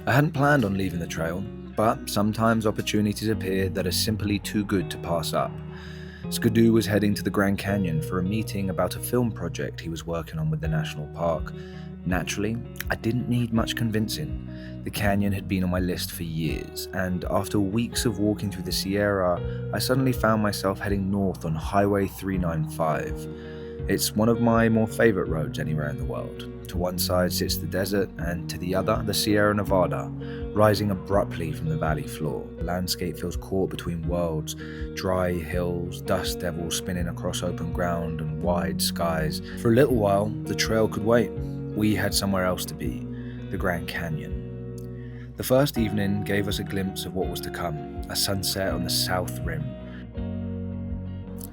I hadn't planned on leaving the trail, but sometimes opportunities appear that are simply too good to pass up. Skidoo was heading to the Grand Canyon for a meeting about a film project he was working on with the national park. Naturally, I didn't need much convincing. The canyon had been on my list for years, and after weeks of walking through the Sierra, I suddenly found myself heading north on Highway 395. It's one of my more favorite roads anywhere in the world. To one side sits the desert, and to the other, the Sierra Nevada, rising abruptly from the valley floor. The landscape feels caught between worlds, dry hills, dust devils spinning across open ground, and wide skies. For a little while, the trail could wait. We had somewhere else to be, the Grand Canyon. The first evening gave us a glimpse of what was to come, a sunset on the south rim.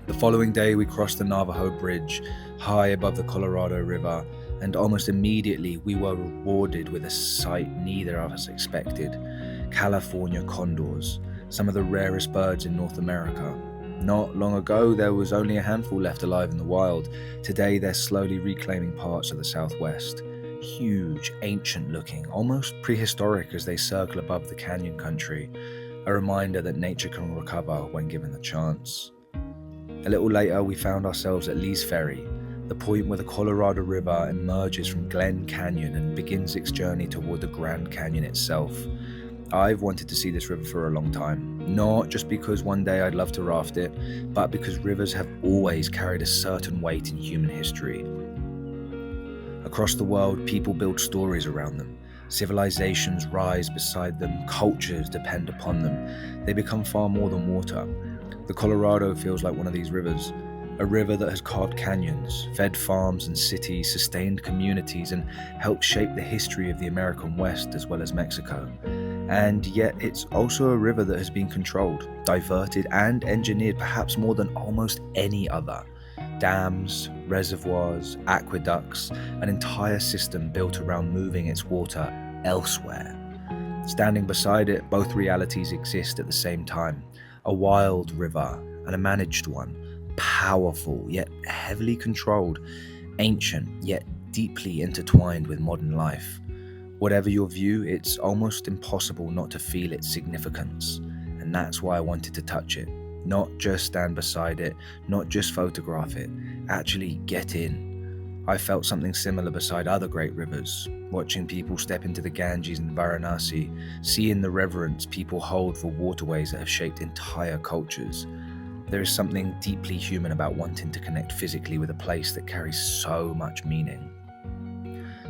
The following day we crossed the Navajo Bridge, high above the Colorado River, and almost immediately we were rewarded with a sight neither of us expected: California condors, some of the rarest birds in North America. Not long ago there was only a handful left alive in the wild. Today they're slowly reclaiming parts of the Southwest. Huge, ancient looking, almost prehistoric as they circle above the canyon country, a reminder that nature can recover when given the chance. A little later we found ourselves at Lee's Ferry, the point where the Colorado River emerges from Glen Canyon and begins its journey toward the Grand Canyon itself. I've wanted to see this river for a long time, not just because one day I'd love to raft it, but because rivers have always carried a certain weight in human history. Across the world, people build stories around them. Civilizations rise beside them, cultures depend upon them. They become far more than water. The Colorado feels like one of these rivers, a river that has carved canyons, fed farms and cities, sustained communities, and helped shape the history of the American West as well as Mexico. And yet it's also a river that has been controlled, diverted, and engineered perhaps more than almost any other. Dams, reservoirs, aqueducts, an entire system built around moving its water elsewhere. Standing beside it, both realities exist at the same time. A wild river and a managed one, powerful yet heavily controlled, ancient yet deeply intertwined with modern life. Whatever your view, it's almost impossible not to feel its significance, and that's why I wanted to touch it. Not just stand beside it, not just photograph it, actually get in. I felt something similar beside other great rivers, watching people step into the Ganges and Varanasi, seeing the reverence people hold for waterways that have shaped entire cultures. There is something deeply human about wanting to connect physically with a place that carries so much meaning.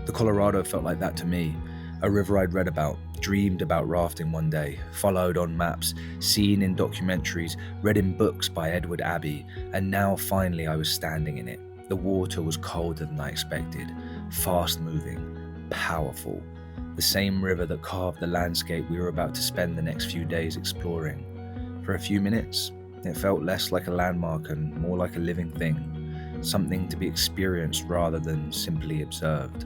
The Colorado felt like that to me, a river I'd read about, dreamed about rafting one day, followed on maps, seen in documentaries, read in books by Edward Abbey, and now finally I was standing in it. The water was colder than I expected, fast-moving, powerful, the same river that carved the landscape we were about to spend the next few days exploring. For a few minutes, it felt less like a landmark and more like a living thing, something to be experienced rather than simply observed.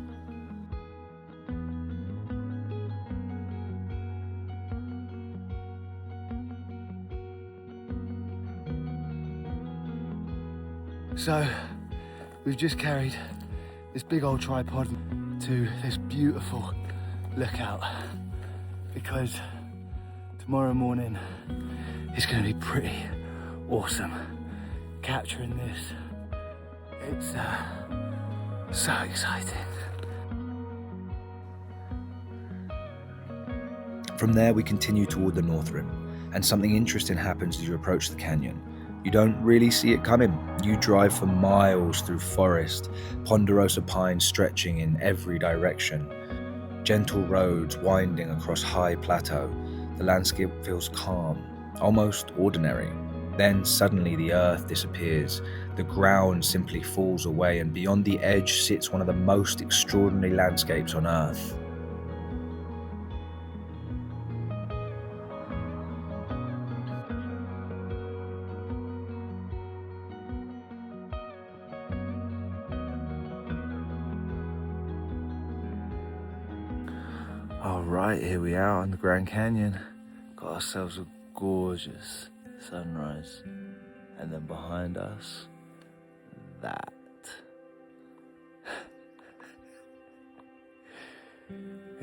So, we've just carried this big old tripod to this beautiful lookout because tomorrow morning is going to be pretty awesome. Capturing this, it's so exciting. From there we continue toward the North Rim, and something interesting happens as you approach the canyon. You don't really see it coming. You drive for miles through forest, ponderosa pines stretching in every direction, gentle roads winding across high plateau. The landscape feels calm, almost ordinary. Then suddenly the earth disappears, the ground simply falls away, and beyond the edge sits one of the most extraordinary landscapes on earth. Alright, here we are on the Grand Canyon. Got ourselves a gorgeous sunrise. And then behind us, that.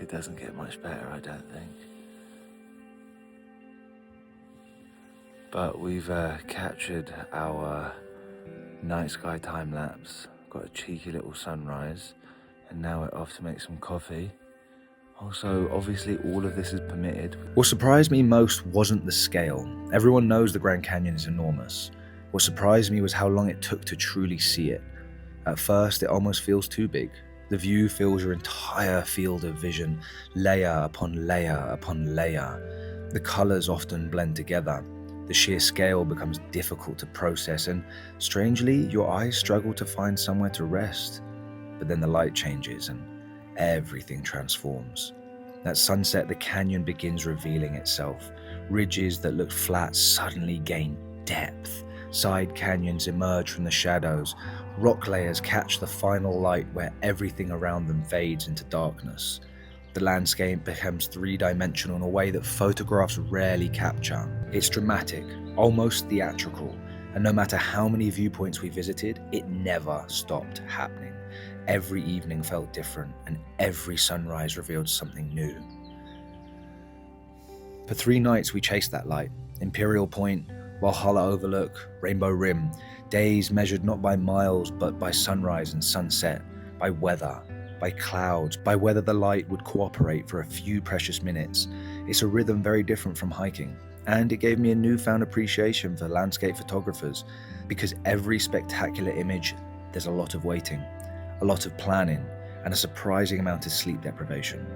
it doesn't get much better, I don't think. But we've captured our night sky time lapse, got a cheeky little sunrise, and now we're off to make some coffee. Also, obviously, all of this is permitted. What surprised me most wasn't the scale. Everyone knows the Grand Canyon is enormous. What surprised me was how long it took to truly see it. At first, it almost feels too big. The view fills your entire field of vision, layer upon layer upon layer. The colors often blend together. The sheer scale becomes difficult to process, and strangely, your eyes struggle to find somewhere to rest. But then the light changes and everything transforms. At sunset, the canyon begins revealing itself. Ridges that looked flat suddenly gain depth. Side canyons emerge from the shadows. Rock layers catch the final light where everything around them fades into darkness. The landscape becomes three-dimensional in a way that photographs rarely capture. It's dramatic, almost theatrical, and no matter how many viewpoints we visited, it never stopped happening. Every evening felt different, and every sunrise revealed something new. For 3 nights we chased that light. Imperial Point, Valhalla Overlook, Rainbow Rim, days measured not by miles but by sunrise and sunset, by weather, by clouds, by whether the light would cooperate for a few precious minutes. It's a rhythm very different from hiking, and it gave me a newfound appreciation for landscape photographers, because every spectacular image, there's a lot of waiting, a lot of planning, and a surprising amount of sleep deprivation.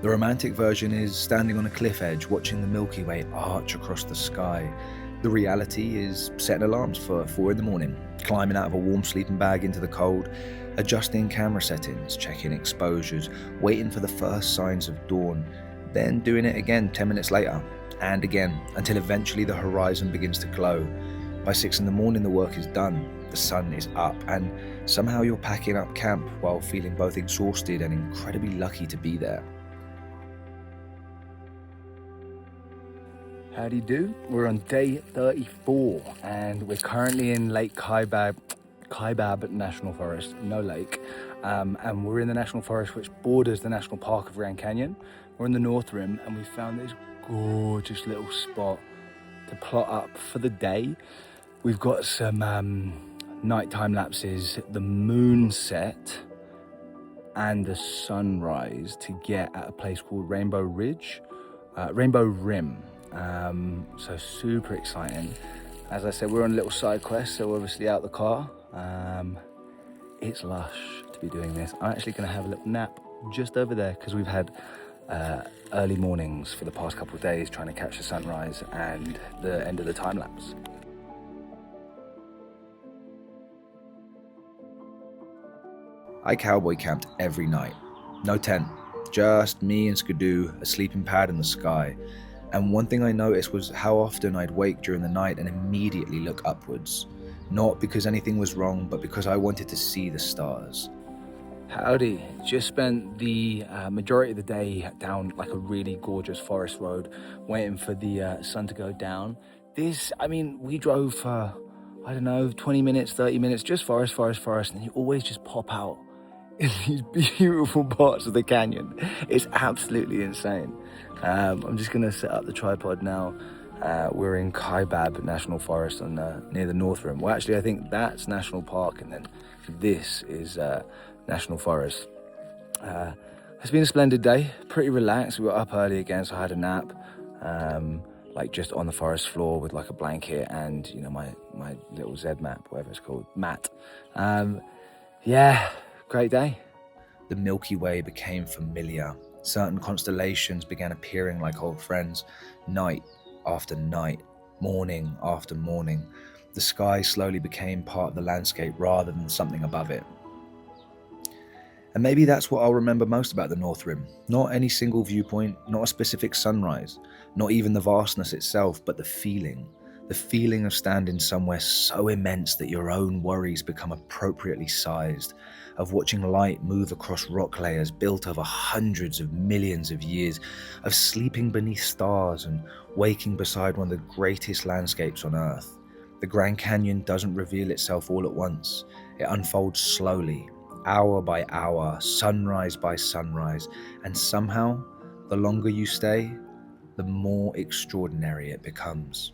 The romantic version is standing on a cliff edge watching the Milky Way arch across the sky. The reality is setting alarms for 4 a.m, climbing out of a warm sleeping bag into the cold, adjusting camera settings, checking exposures, waiting for the first signs of dawn, then doing it again 10 minutes later, and again, until eventually the horizon begins to glow. By 6 a.m, the work is done, the sun is up, and somehow you're packing up camp while feeling both exhausted and incredibly lucky to be there. Howdy do. We're on day 34 and we're currently in Lake Kaibab National Forest, no lake, and we're in the National Forest which borders the National Park of Grand Canyon. We're in the North Rim and we found this gorgeous little spot to plot up for the day. We've got some nighttime lapses, the moonset and the sunrise to get at a place called Rainbow Rim. So super exciting. As I said, we're on a little side quest, so we're obviously out the car. It's lush to be doing this. I'm actually going to have a little nap just over there because we've had early mornings for the past couple of days trying to catch the sunrise and the end of the time lapse. I cowboy camped every night. No tent, just me and Skidoo, a sleeping pad in the sky. And one thing I noticed was how often I'd wake during the night and immediately look upwards. Not because anything was wrong, but because I wanted to see the stars. Howdy. Just spent the majority of the day down like a really gorgeous forest road, waiting for the sun to go down. We drove for, 20 minutes, 30 minutes, just forest, and you always just pop out in these beautiful parts of the canyon. It's absolutely insane. I'm just gonna set up the tripod now. We're in Kaibab National Forest near the North Rim. Well, actually, I think that's National Park, and then this is National Forest. It's been a splendid day, pretty relaxed. We got up early again, so I had a nap, just on the forest floor with like a blanket and my little Z map, whatever it's called, mat. Great day. The Milky Way became familiar. Certain constellations began appearing like old friends, night after night, morning after morning. The sky slowly became part of the landscape rather than something above it. And maybe that's what I'll remember most about the North Rim. Not any single viewpoint, not a specific sunrise, not even the vastness itself, but the feeling of standing somewhere so immense that your own worries become appropriately sized, of watching light move across rock layers built over hundreds of millions of years, of sleeping beneath stars and waking beside one of the greatest landscapes on Earth. The Grand Canyon doesn't reveal itself all at once. It unfolds slowly, hour by hour, sunrise by sunrise, and somehow, the longer you stay, the more extraordinary it becomes.